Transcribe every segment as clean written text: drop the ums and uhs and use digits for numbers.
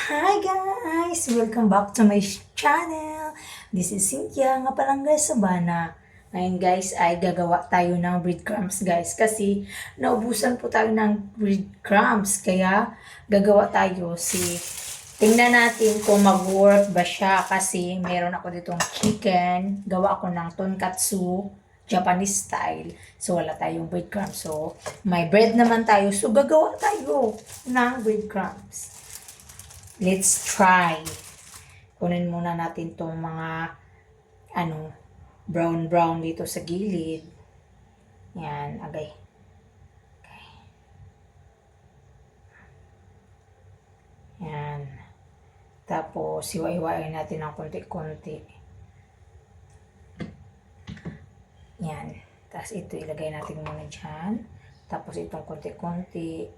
Hi guys! Welcome back to my channel. This is Cynthia, nga palang guys Sabana. Ngayon guys ay gagawa tayo ng breadcrumbs guys kasi naubusan po tayo ng breadcrumbs kaya gagawa tayo tingnan natin kung mag-work ba siya kasi meron ako ditong chicken, gawa ako ng tonkatsu Japanese style. So wala tayong breadcrumbs. So may bread naman tayo. So gagawa tayo ng breadcrumbs. Let's try. Kunin muna natin tong mga brown dito sa gilid. Yan, agay. Okay. Yan. Tapos, hiwa-hiwain natin ng konti-konti. Yan. Tapos, ito ilagay natin muna dyan. Tapos, itong konti-konti.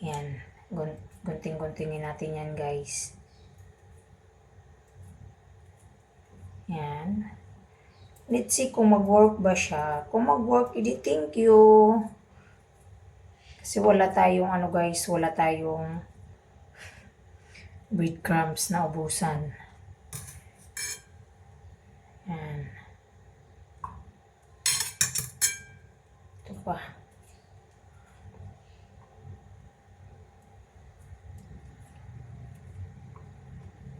Yan. Gunting-guntingin natin yan, guys. Yan. Let's see kung mag-work ba siya. Kung mag-work, edi thank you. Kasi wala tayong guys, wala tayong breadcrumbs na ubusan. Yan. Ito pa.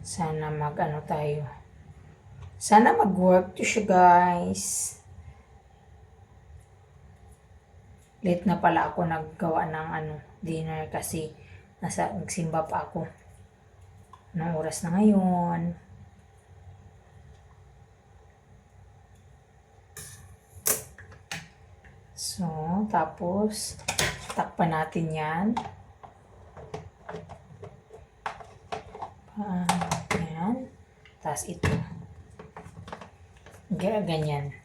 Sana tayo. Sana mag-work to siya, guys. Late na pala ako naggawa ng dinner kasi nagsimba pa ako. Anong oras na ngayon? So, tapos takpan natin yan. Yan. Tapos ito. Ganyan.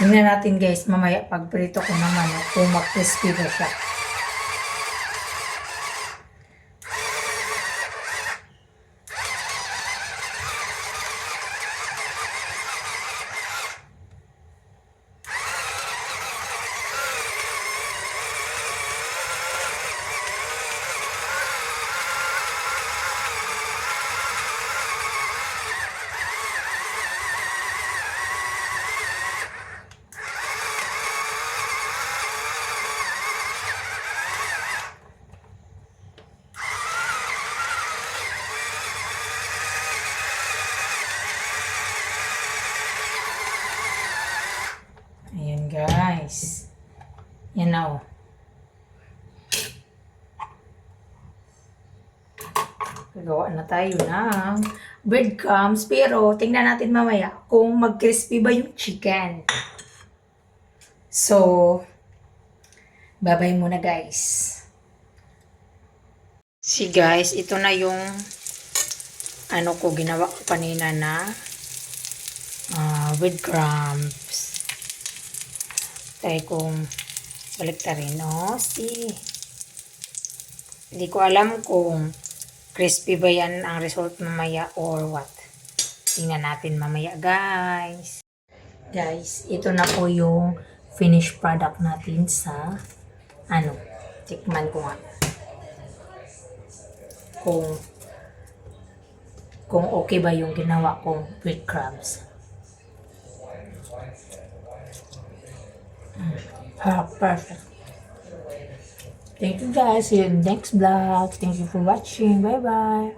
Tingnan natin guys, mamaya pag prito ko naman kung mag-crispy ba siya. Ayan guys. Yan na Gagawa na tayo ng breadcrumbs. Pero tingnan natin mamaya kung mag-crispy ba yung chicken. So, bye-bye muna guys. Guys, ito na yung ginawa ko kanina na breadcrumbs. Tayo kung baliktarin, hindi ko alam kung crispy ba yan ang result mamaya or what. Tingnan natin mamaya, guys. Guys, ito na po yung finished product natin sa tikman ko nga. Kung okay ba yung ginawa kong breadcrumbs. Perfect. Thank you guys. See you in next vlog. Thank you for watching. Bye-bye.